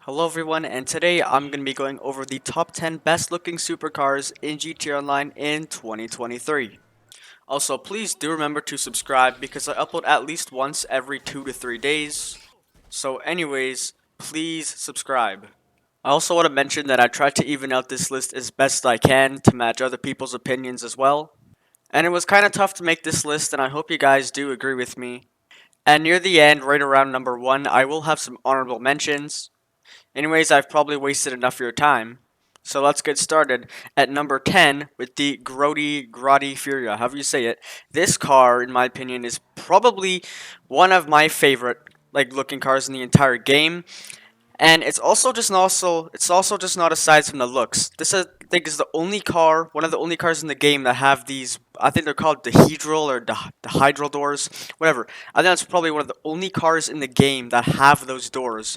Hello everyone, and today I'm going to be going over the top 10 best looking supercars in GTA Online in 2023. Also, please do remember to subscribe because I upload at least once every 2 to 3 days. So anyways, please subscribe. I also want to mention that I tried to even out this list as best I can to match other people's opinions as well. And it was kind of tough to make this list, and I hope you guys do agree with me. And near the end, right around number 1, I will have some honorable mentions. Anyways, I've probably wasted enough of your time. So let's get started at number 10 with the Grotti Furia, however you say it. This car, in my opinion, is probably one of my favorite looking cars in the entire game. And it's also just not aside from the looks. This I think is the only car, one of the only cars in the game that have these. I think they're called dihedral or dihedral doors, whatever. I think that's probably one of the only cars in the game that have those doors.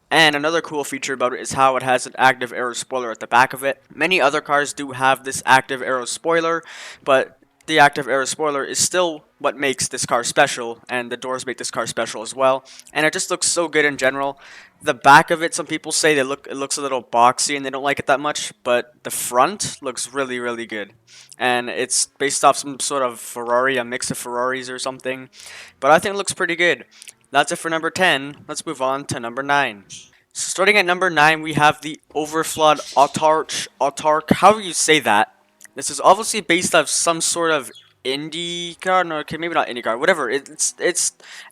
And another cool feature about it is how it has an active aero spoiler at the back of it. Many other cars do have this active aero spoiler, but the active aero spoiler is still what makes this car special, and the doors make this car special as well. And it just looks so good in general. The back of it, some people say it looks a little boxy and they don't like it that much, but the front looks really good. And it's based off some sort of Ferrari, a mix of Ferraris or something. But I think it looks pretty good. That's it for number 10. Let's move on to number 9. So starting at number 9, we have the Overflood Autarch, however you say that. This is obviously based off some sort of indie car. No, okay, maybe not indie car. Whatever. It's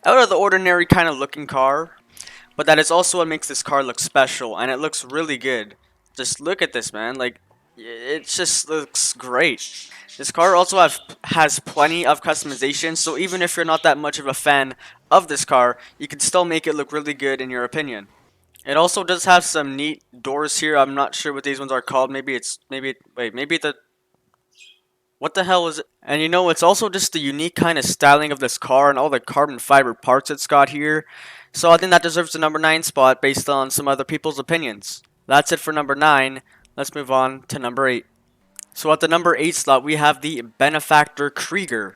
out of the ordinary kind of looking car, but that is also what makes this car look special, and it looks really good. Just look at this, man. Like, it just looks great. This car also has plenty of customization, so even if you're not that much of a fan of this car, you can still make it look really good in your opinion. It also does have some neat doors here. I'm not sure what these ones are called. Maybe the what the hell is it? And you know, it's also just the unique kind of styling of this car and all the carbon fiber parts it's got here. So I think that deserves the number 9 spot based on some other people's opinions. That's it for number 9. Let's move on to number 8. So at the number 8 slot, we have the Benefactor Krieger.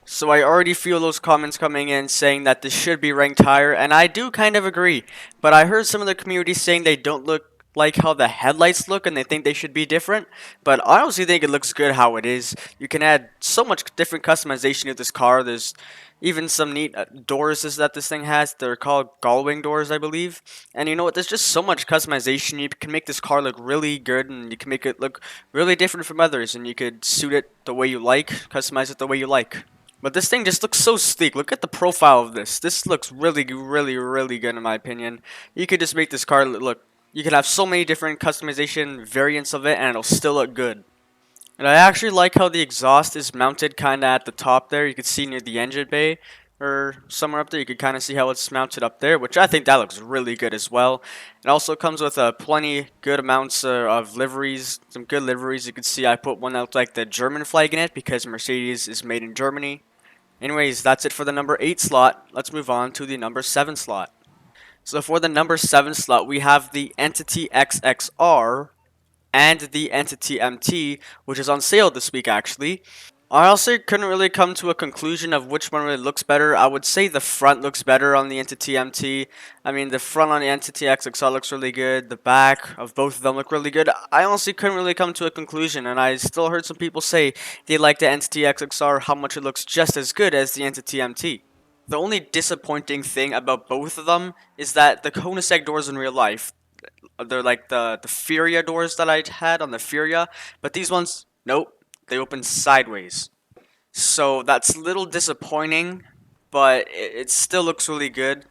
So I already feel those comments coming in saying that this should be ranked higher, and I do kind of agree. But I heard some of the community saying they don't look like how the headlights look and they think they should be different. But I honestly think it looks good how it is. You can add so much different customization to this car. There's even some neat doors that this thing has. They're called gull-wing doors, I believe. And you know what? There's just so much customization. You can make this car look really good, and you can make it look really different from others. And you could suit it the way you like, customize it the way you like. But this thing just looks so sleek. Look at the profile of this. This looks really good in my opinion. You could just make this car look. You could have so many different customization variants of it, and it'll still look good. And I actually like how the exhaust is mounted kind of at the top there. You can see near the engine bay or somewhere up there. You can kind of see how it's mounted up there, which I think that looks really good as well. It also comes with plenty good amounts of liveries, some good liveries. You can see I put one that looks like the German flag in it because Mercedes is made in Germany. Anyways, that's it for the number 8 slot. Let's move on to the number 7 slot. So for the number 7 slot, we have the Entity XXR and the Entity MT, which is on sale this week actually. I also couldn't really come to a conclusion of which one really looks better. I would say the front looks better on the Entity MT. I mean, the front on the Entity XXR looks really good. The back of both of them look really good. I honestly couldn't really come to a conclusion, and I still heard some people say they like the Entity XXR, how much it looks just as good as the Entity MT. The only disappointing thing about both of them is that the Koenigsegg doors in real life, they're like the Furia doors that I had on the Furia, but these ones, nope, they open sideways. So that's a little disappointing, but it still looks really good.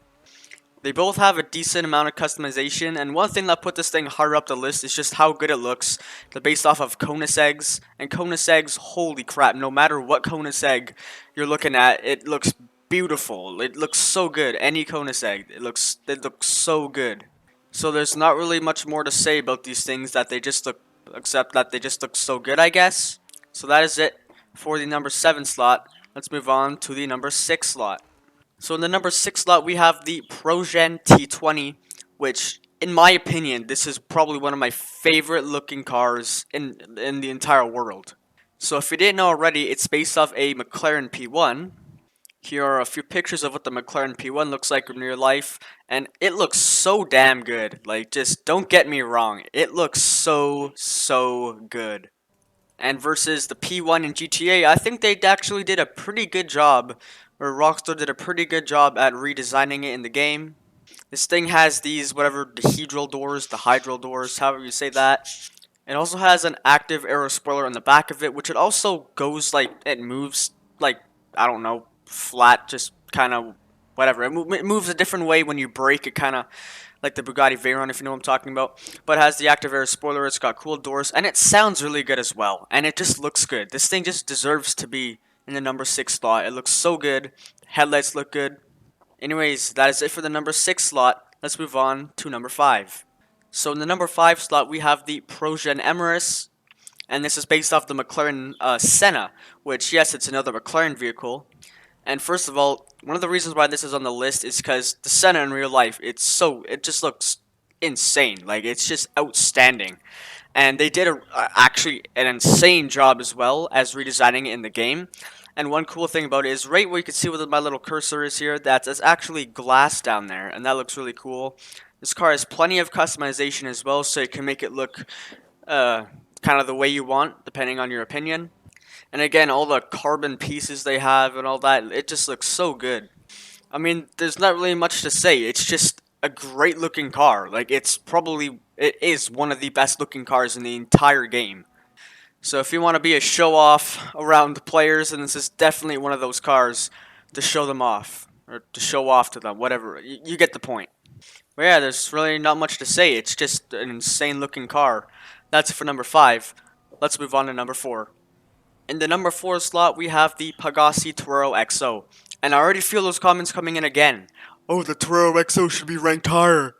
They both have a decent amount of customization, and one thing that put this thing higher up the list is just how good it looks. They're based off of Koenigsegg's, and Koenigsegg's, holy crap, no matter what Koenigsegg you're looking at, it looks beautiful. It looks so good. Any Koenigsegg, it looks so good. So there's not really much more to say about these things that they just look, except that they just look so good, I guess. So that is it for the number 7 slot. Let's move on to the number 6 slot. So in the number 6 slot, we have the ProGen T20, which, in my opinion, this is probably one of my favorite looking cars in the entire world. So if you didn't know already, it's based off a McLaren P1, Here are a few pictures of what the McLaren P1 looks like in real life, and it looks so damn good. Like, just don't get me wrong, it looks so good. And versus the P1 in GTA, I think they actually did a pretty good job, or Rockstar did a pretty good job at redesigning it in the game. This thing has these, whatever, the hydro doors, however you say that. It also has an active aero spoiler on the back of it, which it also goes like, it moves like, I don't know, flat, just kind of whatever. It moves a different way when you brake. It kind of like the Bugatti Veyron, if you know what I'm talking about. But it has the active air spoiler. It's got cool doors, and it sounds really good as well. And it just looks good. This thing just deserves to be in the number 6 slot. It looks so good. Headlights look good. Anyways, that is it for the number 6 slot. Let's move on to number 5. So in the number 5 slot, we have the Progen Emirates, and this is based off the McLaren Senna, which, yes, it's another McLaren vehicle. And first of all, one of the reasons why this is on the list is because the Senna in real life, it just looks insane. Like, it's just outstanding. And they did actually an insane job as well as redesigning it in the game. And one cool thing about it is right where you can see where my little cursor is here, that's actually glass down there, and that looks really cool. This car has plenty of customization as well, so you can make it look kind of the way you want, depending on your opinion. And again, all the carbon pieces they have and all that, it just looks so good. I mean, there's not really much to say. It's just a great looking car. Like, it is one of the best looking cars in the entire game. So if you want to be a show off around the players, then this is definitely one of those cars to show them off. Or to show off to them, whatever. You get the point. But yeah, there's really not much to say. It's just an insane looking car. That's it for number 5. Let's move on to number 4. In the number 4 slot, we have the Pegassi Toro XO. And I already feel those comments coming in again. Oh, the Toro XO should be ranked higher.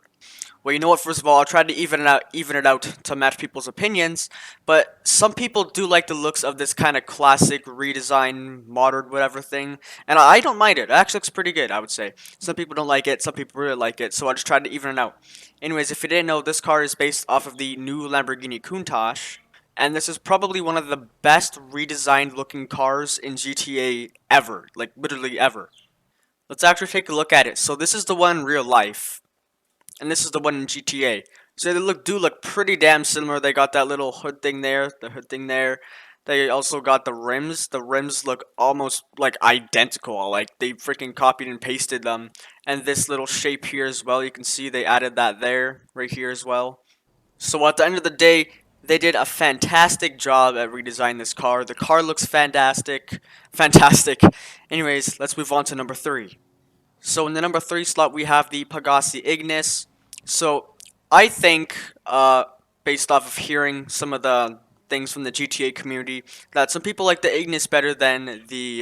Well, you know what? First of all, I'll try to even it out to match people's opinions. But some people do like the looks of this kind of classic redesign, modern, whatever thing, and I don't mind it. It actually looks pretty good, I would say. Some people don't like it. Some people really like it. So I just tried to even it out. Anyways, if you didn't know, this car is based off of the new Lamborghini Countach, and this is probably one of the best redesigned looking cars in GTA ever. Like, literally ever. Let's actually take a look at it. So this is the one in real life, and this is the one in GTA. So they do look pretty damn similar. They got that little hood thing there, the hood thing there. They also got the rims. The rims look almost like identical. Like they freaking copied and pasted them. And this little shape here as well. You can see they added that there, right here as well. So at the end of the day, they did a fantastic job at redesigning this car. The car looks fantastic. Fantastic. Anyways, let's move on to number 3. So in the number 3 slot, we have the Pegassi Ignis. So I think, based off of hearing some of the things from the GTA community, that some people like the Ignis better than the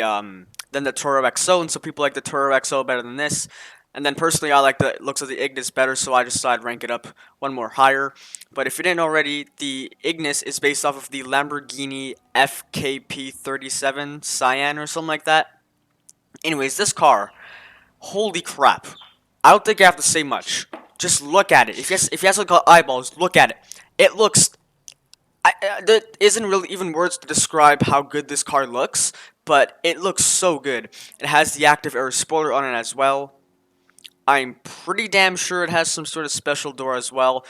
Toro XO, and some people like the Toro XO better than this. And then personally, I like the looks of the Ignis better, so I decided to rank it up one more higher. But if you didn't already, the Ignis is based off of the Lamborghini FKP37 Cyan or something like that. Anyways, this car, holy crap. I don't think I have to say much. Just look at it. If you have to look at eyeballs, look at it. It looks... there isn't really even words to describe how good this car looks, but it looks so good. It has the active air spoiler on it as well. I'm pretty damn sure it has some sort of special door as well.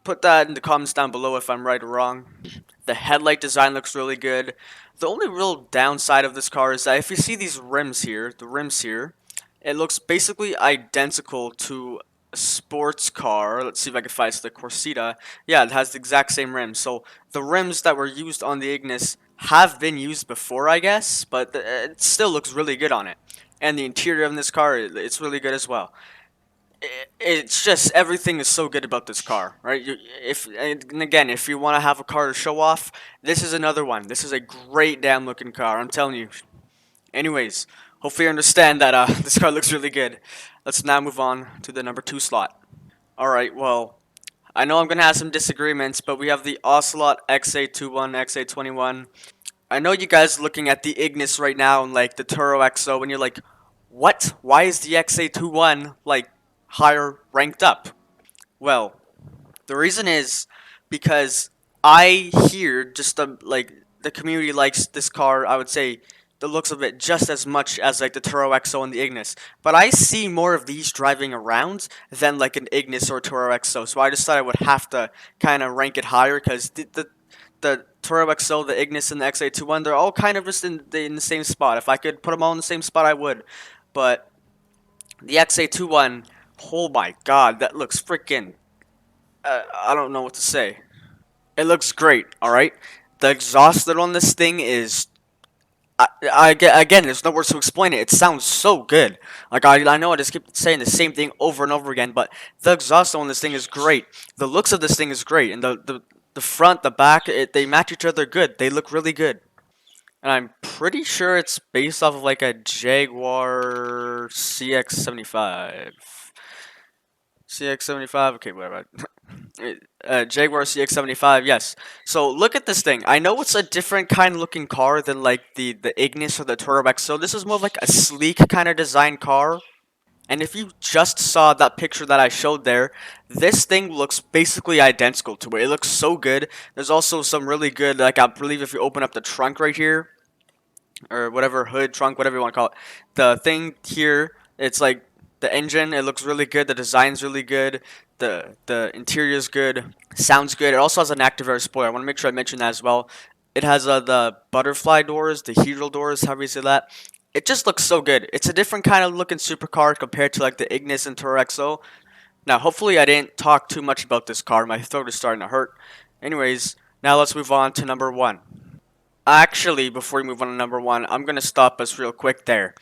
Put that in the comments down below if I'm right or wrong. The headlight design looks really good. The only real downside of this car is that if you see these rims here, the rims here, it looks basically identical to a sports car. Let's see if I can find the Corsita. Yeah, it has the exact same rims. So the rims that were used on the Ignis have been used before, I guess, but it still looks really good on it. And the interior of this car, it's really good as well. It's just everything is so good about this car, right? And again, if you want to have a car to show off, this is another one. This is a great damn looking car, I'm telling you. Anyways, hopefully you understand that this car looks really good. Let's now move on to the number 2 slot. Alright, well, I know I'm going to have some disagreements, but we have the Ocelot XA21, XA21. I know you guys looking at the Ignis right now and like the Toro XO, and you're like, what? Why is the XA21 like higher ranked up? Well, the reason is because I hear just like the community likes this car, I would say the looks of it just as much as like the Turo XO and the Ignis, but I see more of these driving around than like an Ignis or Turo XO. So I just thought I would have to kind of rank it higher because the Toro XO, the Ignis, and the XA21, they're all kind of just in the same spot. If I could put them all in the same spot, I would. But the XA21, oh my god, that looks freaking. I don't know what to say. It looks great, alright? The exhaust on this thing is. Again, there's no words to explain it. It sounds so good. Like, I know I just keep saying the same thing over and over again, but the exhaust on this thing is great. The looks of this thing is great, and the front, the back, they match each other good. They look really good. And I'm pretty sure it's based off of like a Jaguar CX-75. CX-75, okay, whatever. Jaguar CX-75, yes. So look at this thing. I know it's a different kind of looking car than like the Ignis or the Turbo X. So this is more of like a sleek kind of design car. And if you just saw that picture that I showed there, this thing looks basically identical to it. It looks so good. There's also some really good, like I believe if you open up the trunk right here, or whatever, hood, trunk, whatever you want to call it, the thing here, it's like the engine, it looks really good, the design's really good, the interior's good, sounds good. It also has an active air spoiler. I want to make sure I mention that as well. It has the butterfly doors, the hero doors, however you say that. It just looks so good. It's a different kind of looking supercar compared to like the Ignis and Toro XO. Now, hopefully I didn't talk too much about this car. My throat is starting to hurt. Anyways, now let's move on to number one. Actually, before we move on to number one, I'm going to stop us real quick there.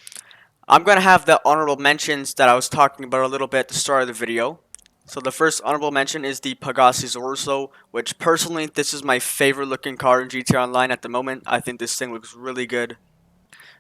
I'm going to have the honorable mentions that I was talking about a little bit at the start of the video. So the first honorable mention is the Pegassi Orso, which personally, this is my favorite looking car in GTA Online at the moment. I think this thing looks really good.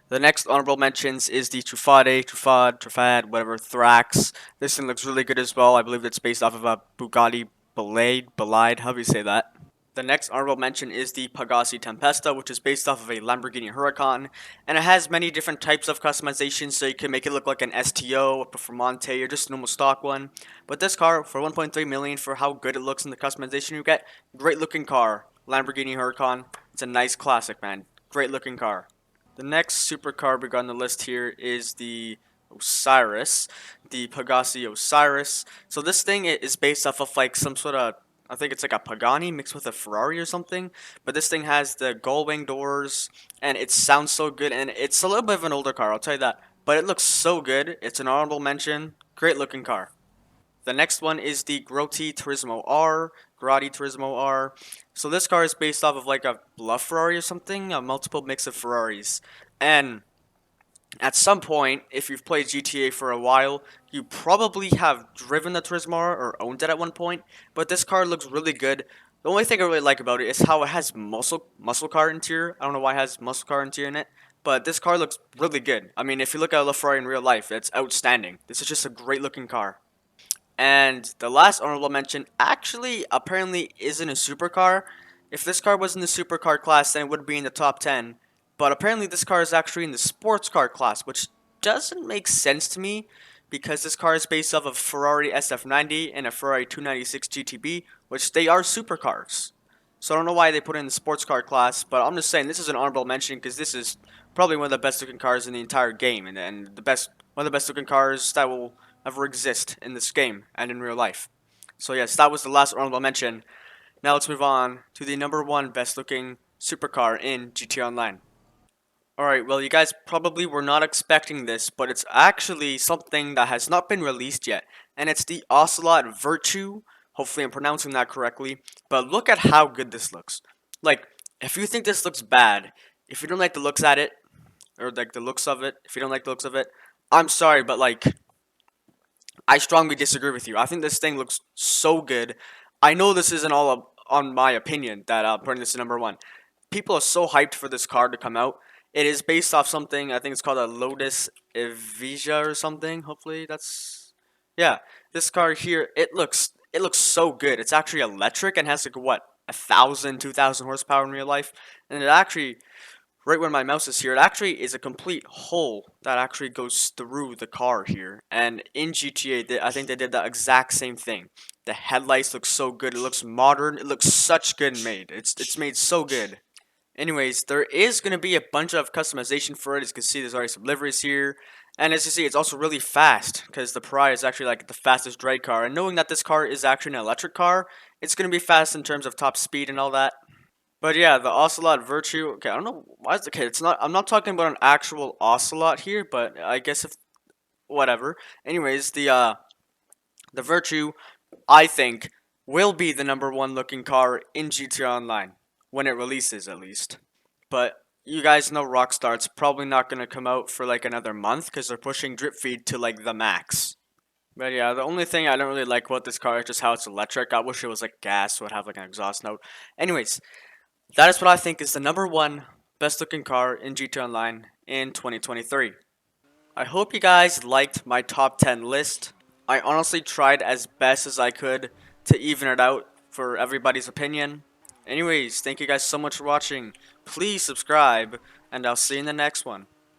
The next honorable mentions is the Truffad, whatever, Thrax. This thing looks really good as well. I believe it's based off of a Bugatti Belide, however you say that. The next honorable mention is the Pegassi Tempesta, which is based off of a Lamborghini Huracan, and it has many different types of customization, so you can make it look like an STO, a Performante, or just a normal stock one. But this car, for 1.3 million, for how good it looks and the customization you get, great looking car. Lamborghini Huracan, it's a nice classic, man. Great looking car. The next supercar we got on the list here is the Osiris, the Pegassi Osiris. So this thing is based off of like some sort of, I think it's like a Pagani mixed with a Ferrari or something. But this thing has the gull wing doors, and it sounds so good. And it's a little bit of an older car, I'll tell you that. But it looks so good. It's an honorable mention. Great looking car. The next one is the Grotti Turismo R. So this car is based off of like a Bluff Ferrari or something, a multiple mix of Ferraris. And at some point, if you've played GTA for a while, you probably have driven the Turismo or owned it at one point, but this car looks really good. The only thing I really like about it is how it has muscle car interior. I don't know why it has muscle car interior in it, but this car looks really good. I mean, if you look at a LaFerrari in real life, it's outstanding. This is just a great looking car. And the last honorable mention actually apparently isn't a supercar. If this car was in the supercar class, then it would be in the top 10. But apparently this car is actually in the sports car class, which doesn't make sense to me because this car is based off of Ferrari SF90 and a Ferrari 296 GTB, which they are supercars. So I don't know why they put it in the sports car class, but I'm just saying this is an honorable mention because this is probably one of the best looking cars in the entire game, and one of the best looking cars that will ever exist in this game and in real life. So yes, that was the last honorable mention. Now let's move on to the number one best looking supercar in GTA Online. Alright, well you guys probably were not expecting this, but it's actually something that has not been released yet, and it's the Ocelot Virtue. Hopefully I'm pronouncing that correctly, but look at how good this looks. Like, if you think this looks bad, if you don't like the looks at it, or like the looks of it, if you don't like the looks of it, I'm sorry, but like, I strongly disagree with you. I think this thing looks so good. I know this isn't all on my opinion that I'm putting this to number one. People are so hyped for this car to come out. It is based off something, I think it's called a Lotus Evija or something. Hopefully that's, yeah. This car here, it looks so good. It's actually electric and has like what, 1,000, 2,000 horsepower in real life, and it actually, right where my mouse is here, it actually is a complete hole that actually goes through the car here. And in GTA, I think they did the exact same thing. The headlights look so good. It looks modern. It looks such good made. It's made so good. Anyways, there is going to be a bunch of customization for it. As you can see, there's already some liveries here. And as you see, it's also really fast because the Pride is actually like the fastest drag car. And knowing that this car is actually an electric car, it's going to be fast in terms of top speed and all that. But yeah, the Ocelot Virtue. Okay, I don't know why it's okay. It's not. I'm not talking about an actual Ocelot here, but I guess if whatever. Anyways, the Virtue, I think, will be the number one looking car in GTA Online when it releases, at least. But you guys know Rockstar. It's probably not gonna come out for like another month because they're pushing drip feed to like the max. But yeah, the only thing I don't really like about this car is just how it's electric. I wish it was like gas, so it'd have like an exhaust note. Anyways, that is what I think is the number one best looking car in GTA Online in 2023. I hope you guys liked my top 10 list. I honestly tried as best as I could to even it out for everybody's opinion. Anyways, thank you guys so much for watching. Please subscribe, and I'll see you in the next one.